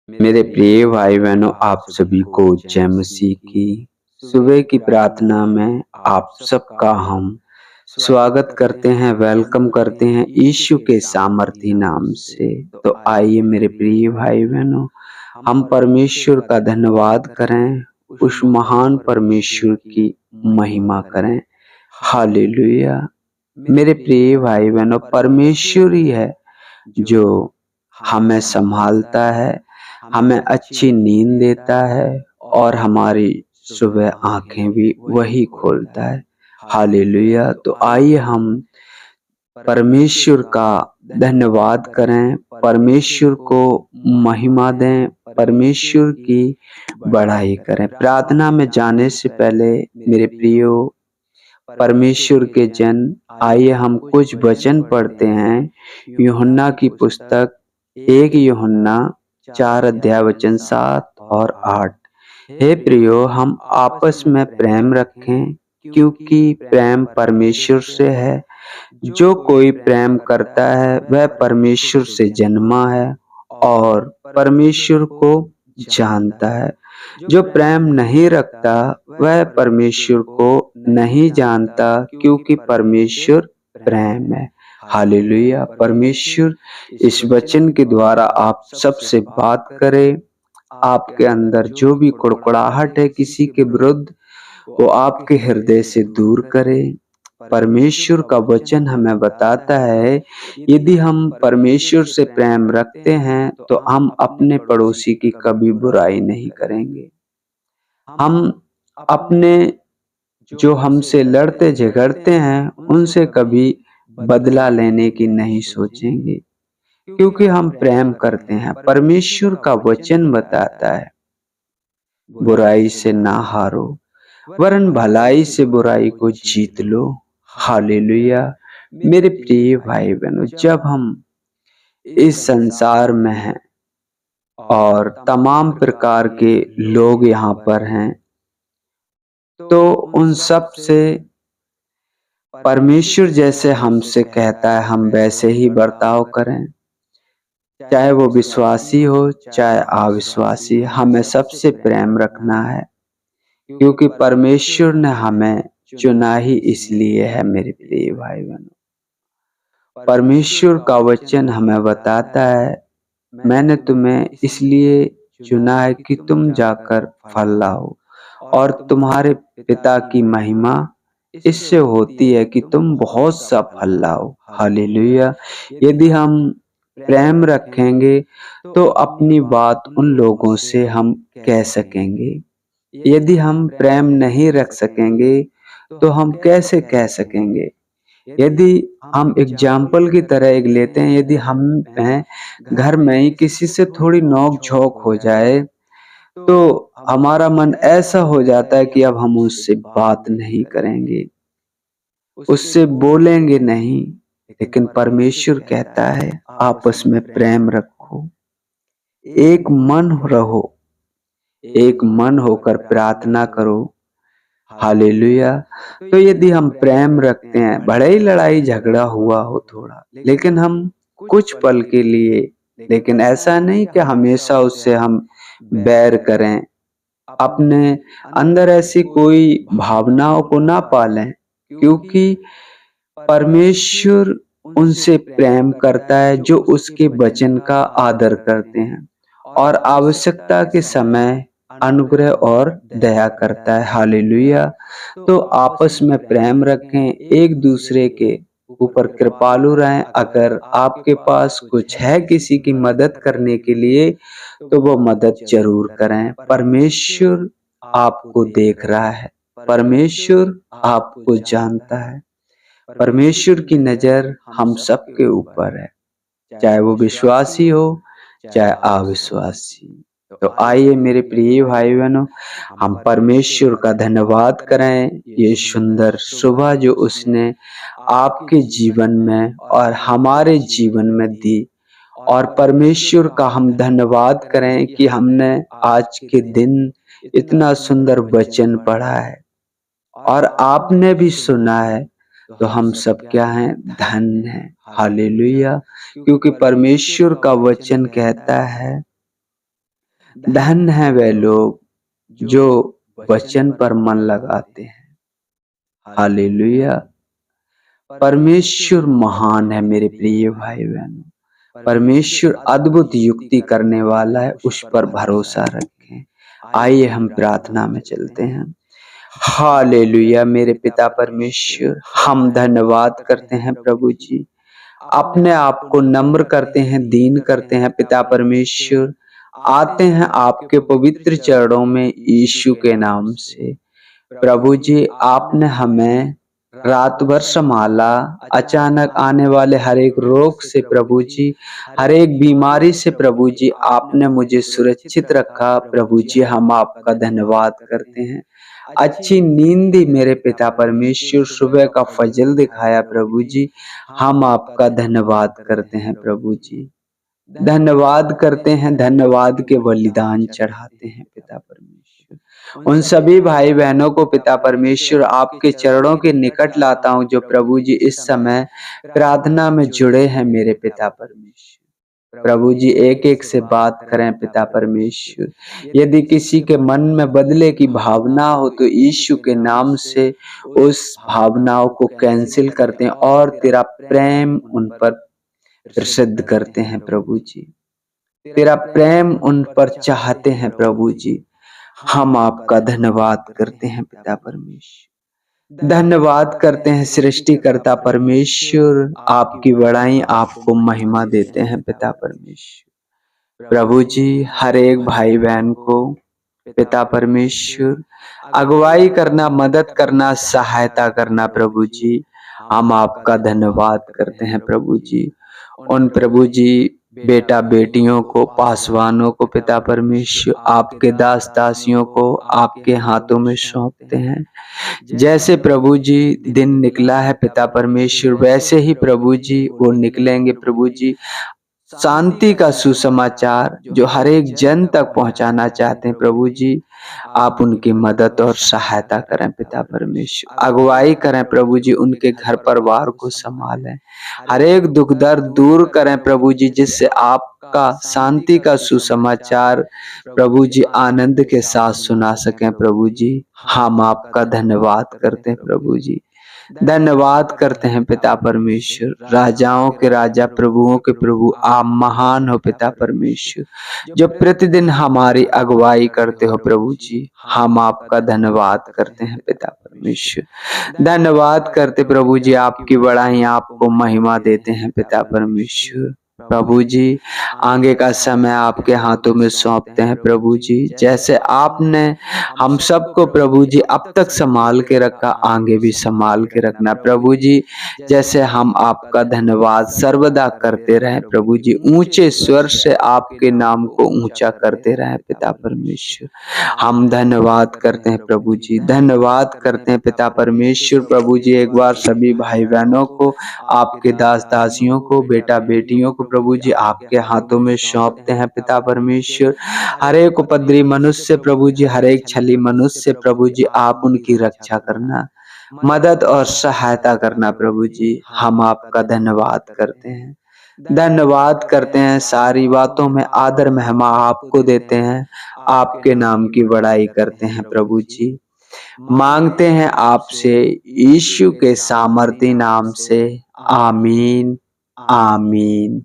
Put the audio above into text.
मेरे प्रिय भाई बहनों, आप सभी को जय मसीह की सुबह की प्रार्थना में आप सबका हम स्वागत करते हैं, वेलकम करते हैं यीशु के सामर्थी नाम से। तो आइए मेरे प्रिय भाई बहनों, हम परमेश्वर का धन्यवाद करें, उस महान परमेश्वर की महिमा करें। हालेलुया। मेरे प्रिय भाई बहनों, परमेश्वर ही है जो हमें संभालता है, हमें अच्छी नींद देता है और हमारी सुबह आंखें भी वही खोलता है। हालेलुया। तो आइए हम परमेश्वर का धन्यवाद करें, परमेश्वर को महिमा दें, परमेश्वर की बड़ाई करें। प्रार्थना में जाने से पहले मेरे प्रियो परमेश्वर के जन, आइए हम कुछ वचन पढ़ते हैं। यूहन्ना की पुस्तक 1 यूहन्ना 4 अध्याय वचन 7 और 8। हे प्रियो, हम आपस में प्रेम रखें, क्योंकि प्रेम परमेश्वर से है। जो कोई प्रेम करता है वह परमेश्वर से जन्मा है और परमेश्वर को जानता है। जो प्रेम नहीं रखता वह परमेश्वर को नहीं जानता, क्योंकि परमेश्वर प्रेम है। हालेलुया। परमेश्वर इस वचन के द्वारा आप सबसे बात करे। आपके अंदर जो भी कुड़कुड़ाहट है किसी के विरुद्ध, वो आपके हृदय से दूर करे। परमेश्वर का वचन हमें बताता है, यदि हम परमेश्वर से प्रेम रखते हैं तो हम अपने पड़ोसी की कभी बुराई नहीं करेंगे। हम अपने जो हमसे लड़ते झगड़ते हैं उनसे कभी बदला लेने की नहीं सोचेंगे, क्योंकि हम प्रेम करते हैं। परमेश्वर का वचन बताता है, बुराई से ना हारो, वरन भलाई से बुराई को जीत लो। हालेलुया। मेरे प्रिय भाई बहनों, जब हम इस संसार में हैं और तमाम प्रकार के लोग यहाँ पर हैं, तो उन सब से परमेश्वर जैसे हमसे कहता है हम वैसे ही बर्ताव करें। चाहे वो विश्वासी हो चाहे अविश्वासी, हमें सबसे प्रेम रखना है, क्योंकि परमेश्वर ने हमें चुना ही इसलिए है। मेरे प्रिय भाई बहनों, परमेश्वर का वचन हमें बताता है, मैंने तुम्हें इसलिए चुना है कि तुम जाकर फल लाओ और तुम्हारे पिता की महिमा इससे होती है कि तुम बहुत सा फल लाओ। हालेलुया। यदि हम प्रेम रखेंगे तो अपनी बात उन लोगों से हम कह सकेंगे। यदि हम प्रेम नहीं रख सकेंगे तो हम कैसे कह सकेंगे? यदि हम एग्जाम्पल की तरह एक लेते हैं, यदि हम घर में ही किसी से थोड़ी नोक झोंक हो जाए तो हमारा मन ऐसा हो जाता है कि अब हम उससे बात नहीं करेंगे, उससे बोलेंगे नहीं। लेकिन परमेश्वर कहता है आपस में प्रेम रखो, एक मन रहो, एक मन होकर प्रार्थना करो। हालेलुया। तो यदि हम प्रेम रखते हैं, भले ही लड़ाई झगड़ा हुआ हो थोड़ा, लेकिन हम कुछ पल के लिए, लेकिन ऐसा नहीं कि हमेशा उससे हम बैर करें, अपने अंदर ऐसी कोई भावनाओं को ना पालें, क्योंकि परमेश्वर उनसे प्रेम करता है जो उसके वचन का आदर करते हैं और आवश्यकता के समय अनुग्रह और दया करता है। हालेलुया। तो आपस में प्रेम रखें, एक दूसरे के ऊपर कृपालु रहें। अगर आपके पास कुछ है किसी की मदद करने के लिए, तो वो मदद जरूर करें। परमेश्वर आपको देख रहा है, परमेश्वर आपको जानता है। परमेश्वर की नजर हम सबके ऊपर है, चाहे वो विश्वासी हो चाहे अविश्वासी। तो आइए मेरे प्रिय भाई बहनों, हम परमेश्वर का धन्यवाद करें ये सुंदर सुबह जो उसने आपके जीवन में और हमारे जीवन में दी। और परमेश्वर का हम धन्यवाद करें कि हमने आज के दिन इतना सुंदर वचन पढ़ा है और आपने भी सुना है। तो हम सब क्या हैं? धन्य हैं। हालेलुया। क्योंकि परमेश्वर का वचन कहता है, धन्य है वे लोग जो वचन पर मन लगाते हैं। हालेलुया। परमेश्वर महान है मेरे प्रिय भाई बहनों। परमेश्वर अद्भुत युक्ति करने वाला है, उस पर भरोसा रखें। आइए हम प्रार्थना में चलते हैं। हालेलुया मेरे पिता परमेश्वर, हम धन्यवाद करते हैं प्रभु जी। अपने आप को नम्र करते हैं, दीन करते हैं पिता परमेश्वर। आते हैं आपके पवित्र चरणों में यीशु के नाम से। प्रभु जी आपने हमें रात भर संभाला, अचानक आने वाले हर एक रोग से प्रभु जी, हर एक बीमारी से प्रभु जी आपने मुझे सुरक्षित रखा। प्रभु जी हम आपका धन्यवाद करते हैं। अच्छी नींद दी मेरे पिता परमेश्वर, सुबह का फजल दिखाया प्रभु जी, हम आपका धन्यवाद करते हैं प्रभु जी। धन्यवाद करते हैं, धन्यवाद के बलिदान चढ़ाते हैं पिता परमेश्वर। उन सभी भाई बहनों को पिता परमेश्वर आपके चरणों के निकट लाता हूँ जो प्रभु जी इस समय प्रार्थना में जुड़े हैं मेरे पिता परमेश्वर। प्रभु जी एक एक से बात करें पिता परमेश्वर। यदि किसी के मन में बदले की भावना हो तो यीशु के नाम से उस भावनाओं को कैंसिल करते हैं और तेरा प्रेम उन पर प्रसिद्ध करते हैं प्रभु जी। तेरा प्रेम उन पर चाहते हैं प्रभु जी। हम आपका धन्यवाद करते हैं पिता परमेश्वर। धन्यवाद करते हैं सृष्टिकर्ता परमेश्वर, आपकी बड़ाई आपको महिमा देते हैं पिता परमेश्वर। प्रभु जी हर एक भाई बहन को पिता परमेश्वर अगुवाई करना, मदद करना, सहायता करना प्रभु जी, हम आपका धन्यवाद करते हैं प्रभु जी। उन प्रभु जी बेटा बेटियों को, पासवानों को पिता परमेश्वर, आपके दास दासियों को आपके हाथों में सौंपते हैं। जैसे प्रभु जी दिन निकला है पिता परमेश्वर, वैसे ही प्रभु जी वो निकलेंगे प्रभु जी। शांति का सुसमाचार जो हर एक जन तक पहुंचाना चाहते हैं प्रभु जी, आप उनकी मदद और सहायता करें पिता परमेश्वर। अगुवाई करें प्रभु जी, उनके घर परिवार को संभालें, हर एक दुख दर्द दूर करें प्रभु जी, जिससे आपका शांति का सुसमाचार प्रभु जी आनंद के साथ सुना सकें प्रभु जी। हम आपका धन्यवाद करते हैं प्रभु जी। धन्यवाद करते हैं पिता परमेश्वर। राजाओं के राजा, प्रभुओं के प्रभु, आप महान हो पिता परमेश्वर, जो प्रतिदिन हमारी अगुवाई करते हो प्रभु जी। हम आपका धन्यवाद करते हैं पिता परमेश्वर। धन्यवाद करते प्रभु जी, आपकी बड़ाई, आपको महिमा देते हैं पिता परमेश्वर। प्रभु जी आगे का समय आपके हाथों में सौंपते हैं प्रभु जी। जैसे आपने हम सबको प्रभु जी अब तक संभाल के रखा, आगे भी संभाल के रखना प्रभु जी। जैसे हम आपका धन्यवाद सर्वदा करते रहे प्रभु जी, ऊंचे स्वर से आपके नाम को ऊंचा करते रहे पिता परमेश्वर। हम धन्यवाद करते हैं प्रभु जी, धन्यवाद करते हैं पिता परमेश्वर। प्रभु जी एक बार सभी भाई बहनों को, आपके दास दासियों को, बेटा बेटियों को प्रभु जी आपके हाथों में सौंपते हैं पिता परमेश्वर। हर एक उपद्रवी मनुष्य प्रभु जी, हर एक छली मनुष्य प्रभु जी, आप उनकी रक्षा करना, मदद और सहायता करना प्रभु जी। हम आपका धन्यवाद करते हैं, धन्यवाद करते हैं। सारी बातों में आदर महिमा आपको देते हैं, आपके नाम की बड़ाई करते हैं प्रभु जी। मांगते हैं आपसे यीशु के सामर्थी नाम से, आमीन आमीन।